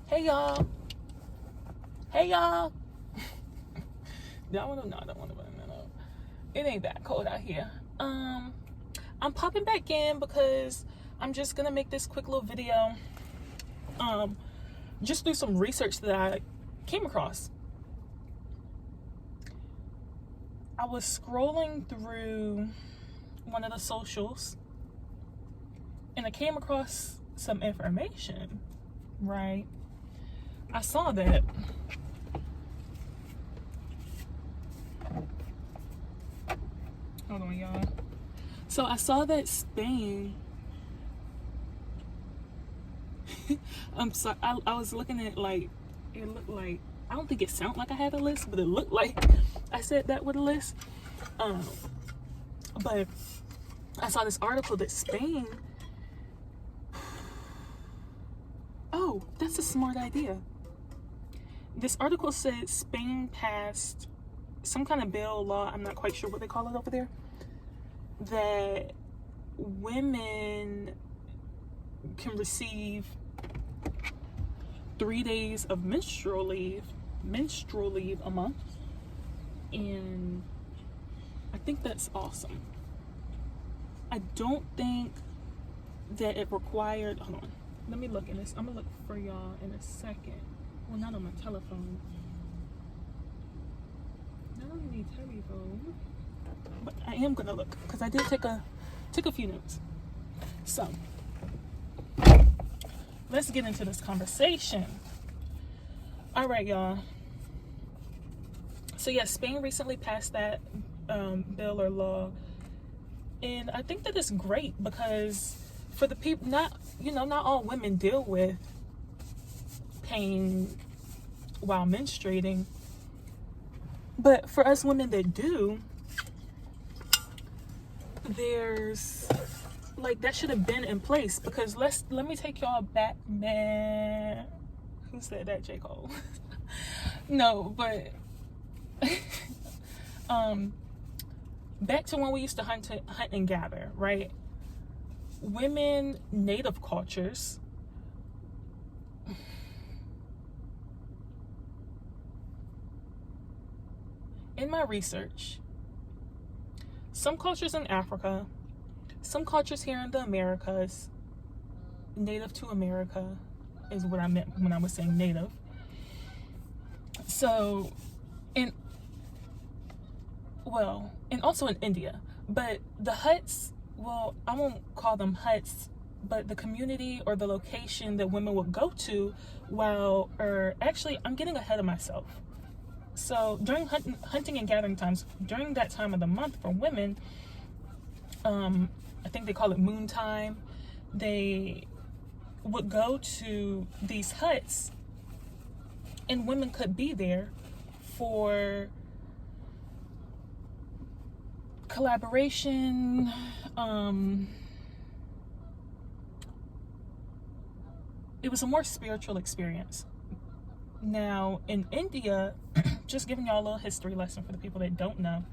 Hey y'all. Hey y'all. I don't want to. No. It ain't that cold out here. I'm popping back in because I'm just gonna make this quick little video. Just do some research that I came across. I was scrolling through one of the socials and I came across some information, right? I saw that hold on y'all. So I saw that Spain I'm sorry, I was looking at like it looked like, I don't think it sounded like I had a list, but it looked like I said that with a list. But I saw this article that Spain, oh, that's a smart idea. This article said Spain passed some kind of bill, law, I'm not quite sure what they call it over there, that women can receive 3 days of menstrual leave a month. And I think that's awesome. I don't think that it required, hold on, let me look in this. I'm gonna look for y'all in a second. Well, not on my telephone. Not on my telephone. But I am gonna look because I did take a few notes. So let's get into this conversation. All right, y'all. So yes, Spain recently passed that bill or law, and I think that it's great because for the people, not all women deal with pain while menstruating, but for us women that do, there's like that should have been in place because let me take y'all back, man. Who said that? J. Cole. No, but back to when we used to hunt and gather, right? Women, native cultures, in my research, some cultures in Africa, some cultures here in the Americas, native to America is what I meant when I was saying native. So, and also in India, but the huts, well, I won't call them huts, but the community or the location that women would go to I'm getting ahead of myself. So during hunting and gathering times, during that time of the month for women, I think they call it moon time, they would go to these huts and women could be there for collaboration, it was a more spiritual experience. Now in India, just giving y'all a little history lesson for the people that don't know.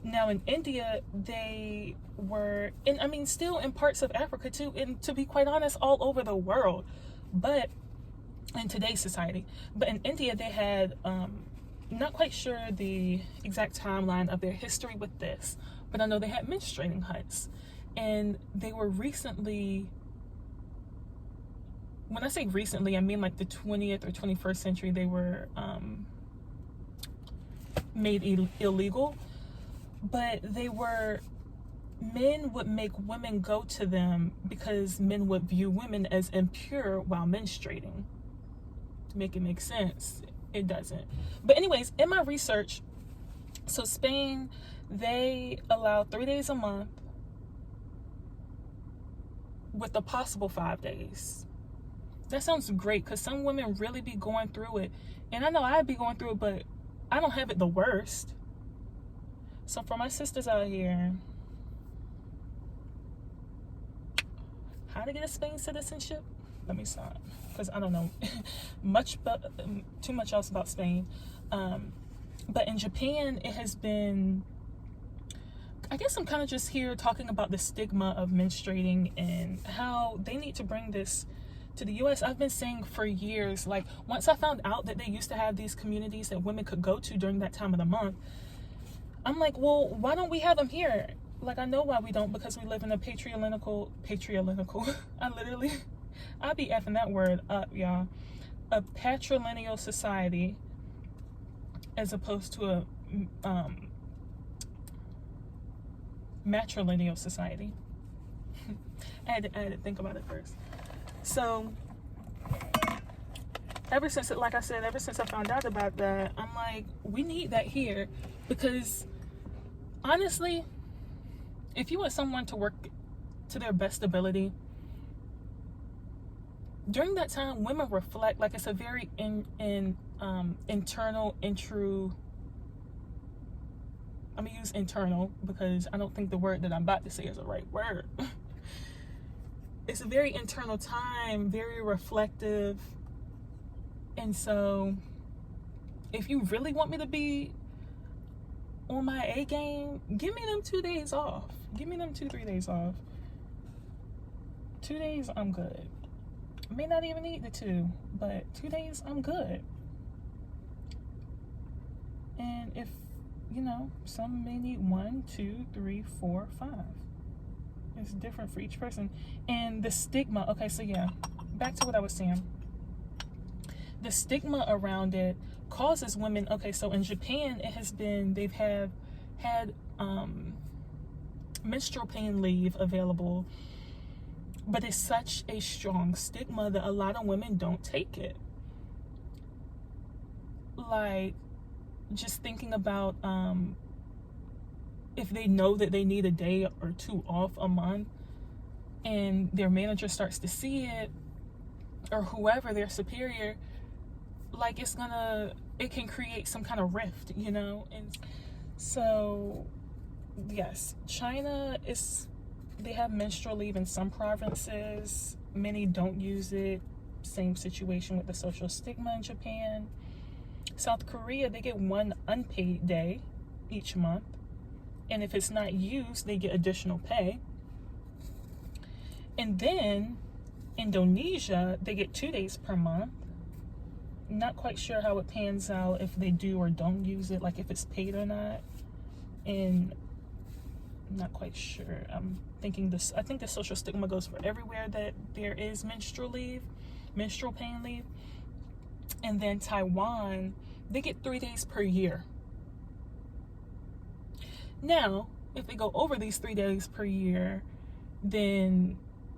Now in India, they were, and I mean still in parts of Africa too, and to be quite honest, all over the world, but in today's society. But in India, they had, not quite sure the exact timeline of their history with this, but I know they had menstruating huts. And they were recently, when I say recently, I mean like the 20th or 21st century, they were made illegal. But men would make women go to them because men would view women as impure while menstruating. To make it make sense, it doesn't. But anyways, in my research, so Spain, they allow 3 days a month with a possible 5 days. That sounds great because some women really be going through it. And I know I'd be going through it, but I don't have it the worst. So for my sisters out here, how to get a Spain citizenship? Let me stop because I don't know too much else about Spain. But in Japan, it has been, I guess I'm kind of just here talking about the stigma of menstruating and how they need to bring this to the US. I've been saying for years, like once I found out that they used to have these communities that women could go to during that time of the month, I'm like, well, why don't we have them here? Like, I know why we don't, because we live in a patriarchal I be effing that word up, y'all. A patrilineal society, as opposed to a matrilineal society. I had to think about it first. So ever since I found out about that, I'm like, we need that here, because honestly, if you want someone to work to their best ability during that time, women reflect. Like, it's a very internal intro. I'm gonna use internal because I don't think the word that I'm about to say is the right word. It's a very internal time, very reflective. And so if you really want me to be on my A game, give me them 2 days off. Give me them 2-3 days off. 2 days, I'm good. I may not even need the 2, but 2 days, I'm good. And if, you know, some may need 1, 2, 3, 4, 5. It's different for each person. And the stigma, okay, so yeah, back to what I was saying. The stigma around it causes women, okay, so in Japan, they've had menstrual pain leave available, but it's such a strong stigma that a lot of women don't take it. Like, just thinking about if they know that they need a day or 2 off a month and their manager starts to see it, or whoever, their superior, like, it can create some kind of rift, you know? And so yes, China they have menstrual leave in some provinces. Many don't use it. Same situation with the social stigma in Japan. South Korea, they get 1 unpaid day each month. And if it's not used, they get additional pay. And then Indonesia, they get 2 days per month. Not quite sure how it pans out if they do or don't use it, like if it's paid or not. And I'm not quite sure. I think the social stigma goes for everywhere that there is menstrual pain leave. And then Taiwan, they get 3 days per year. Now, if they go over these 3 days per year, then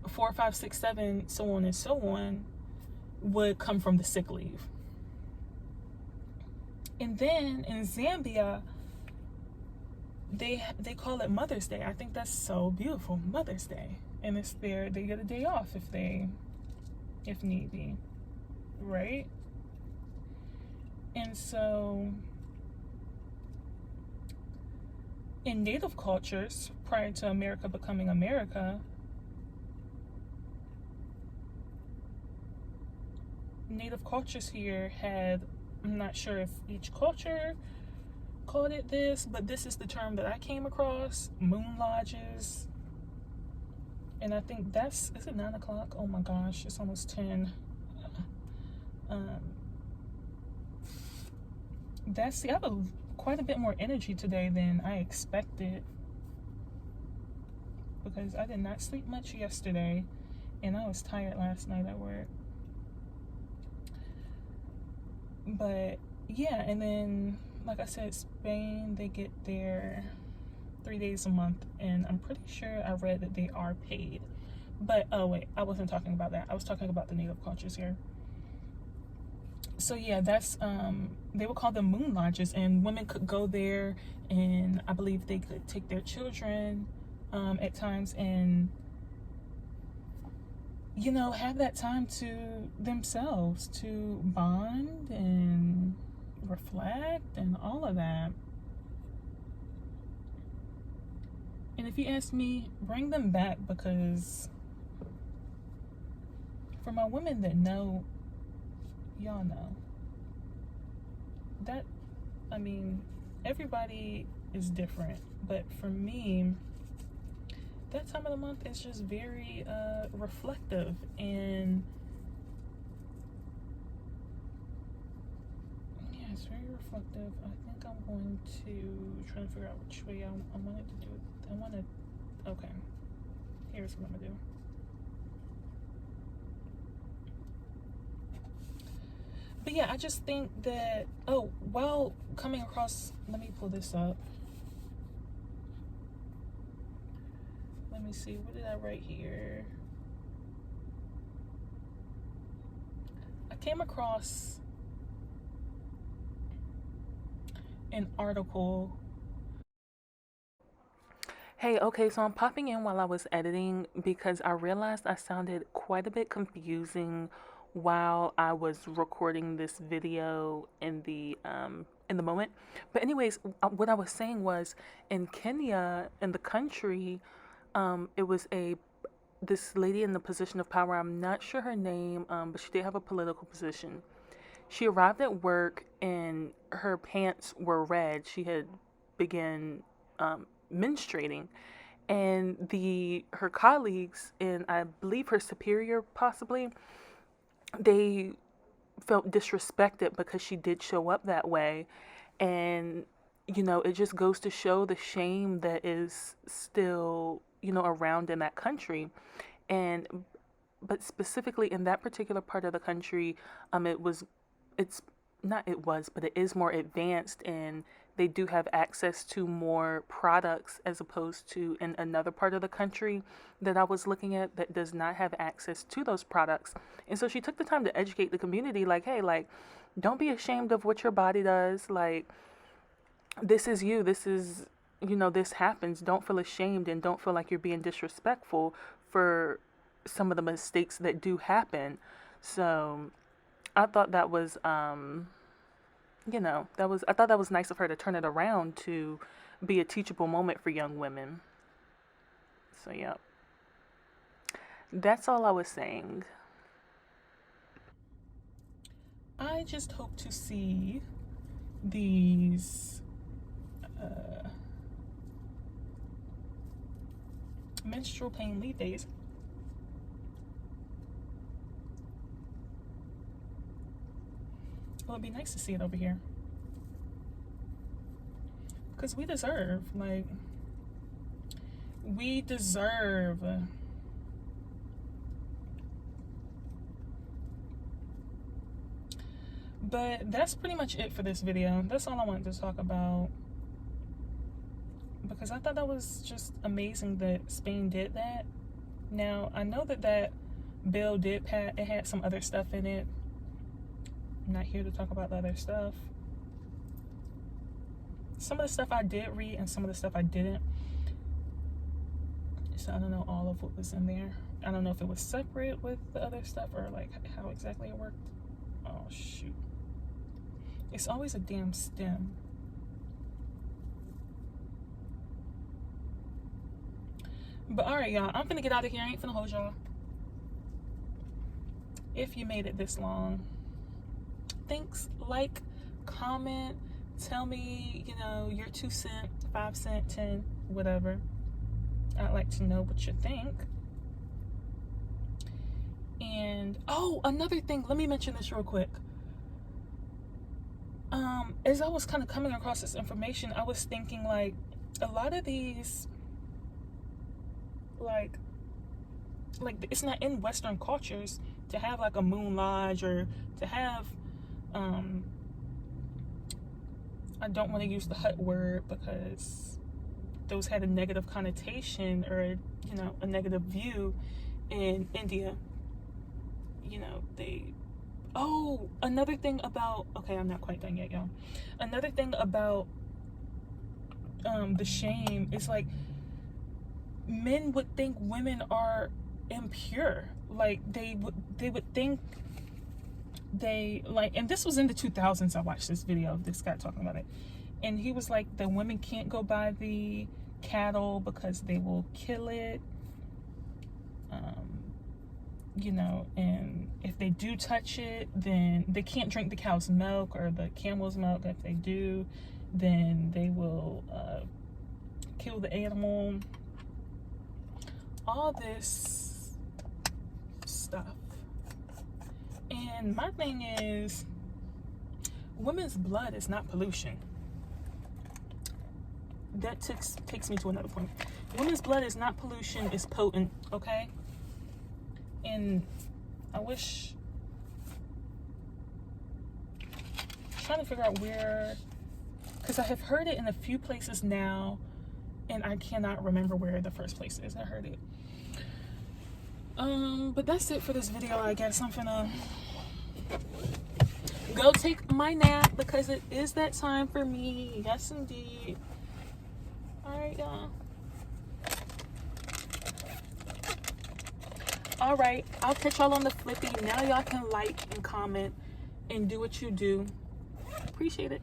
4, 5, 6, 7, so on and so on, would come from the sick leave. And then in Zambia, they call it Mother's Day. I think that's so beautiful, Mother's Day. And they get a day off if need be, right? And so in Native cultures, prior to America becoming America, Native cultures here had, I'm not sure if each culture called it this, but this is the term that I came across, moon lodges. And I think is it 9 o'clock? Oh my gosh, it's almost 10. I have quite a bit more energy today than I expected, because I did not sleep much yesterday and I was tired last night at work. But yeah, and then like I said, Spain, they get their 3 days a month, and I'm pretty sure I read that they are paid. But oh wait, I wasn't talking about that. I was talking about the Native cultures here. So yeah, that's they would call them moon lodges, and women could go there, and I believe they could take their children at times and, you know, have that time to themselves, to bond and reflect and all of that. And if you ask me, bring them back, because for my women that know, y'all know that, I mean, everybody is different, but for me, that time of the month is just very reflective, and It's very reflective. I think I'm going to try to figure out which way I wanted to do it. I want to, okay, here's what I'm going to do. But yeah, I just think that, oh, while coming across, let me pull this up. Let me see, what did I write here? I came across an article. Hey, okay, so I'm popping in while I was editing because I realized I sounded quite a bit confusing while I was recording this video in the moment. But anyways, what I was saying was in Kenya, in the country, it was this lady in the position of power. I'm not sure her name, but she did have a political position. She arrived at work and her pants were red. She had begun menstruating, and her colleagues and I believe her superior possibly, they felt disrespected because she did show up that way. And it just goes to show the shame that is still around in that country. And but specifically in that particular part of the country, it's not it was but it is more advanced, and they do have access to more products as opposed to in another part of the country that I was looking at that does not have access to those products. And so she took the time to educate the community, like, hey, like, don't be ashamed of what your body does. Like, this is you. This is, this happens. Don't feel ashamed and don't feel like you're being disrespectful for some of the mistakes that do happen. So I thought that was, I thought that was nice of her to turn it around to be a teachable moment for young women. So, yeah. That's all I was saying. I just hope to see these menstrual pain leave days. Well, it'd be nice to see it over here. Because we deserve, we deserve but that's pretty much it for this video. That's all I wanted to talk about, because I thought that was just amazing that Spain did that. Now, I know that bill did pass. It had some other stuff in it. I'm not here to talk about the other stuff. Some of the stuff I did read and some of the stuff I didn't. So I don't know all of what was in there. I don't know if it was separate with the other stuff or like how exactly it worked. Oh, shoot. It's always a damn stem. But alright, y'all. I'm finna get out of here. I ain't finna hold y'all. If you made it this long, thanks. Like, comment, tell me, your 2 cents, 5 cents, 10, whatever. I'd like to know what you think. And, oh, another thing. Let me mention this real quick. As I was kind of coming across this information, I was thinking, like, a lot of these, like it's not in Western cultures to have like a moon lodge or to have I don't want to use the hut word because those had a negative connotation or a negative view in India. Another thing about, okay, I'm not quite done yet, y'all. Another thing about the shame is like men would think women are impure. Like they would think and this was in the 2000s. I watched this video of this guy talking about it, and he was like, the women can't go by the cattle because they will kill it, and if they do touch it, then they can't drink the cow's milk or the camel's milk. If they do, then they will kill the animal. All this stuff. And my thing is, women's blood is not pollution. That takes me to another point. Women's blood is not pollution, it's potent, okay? And I wish, I'm trying to figure out where, because I have heard it in a few places now, and I cannot remember where the first place is I heard it. But that's it for this video. I guess I'm finna go take my nap because it is that time for me. Yes, indeed. Alright, y'all. Alright, I'll catch y'all on the flippy. Now y'all can like and comment and do what you do. Appreciate it.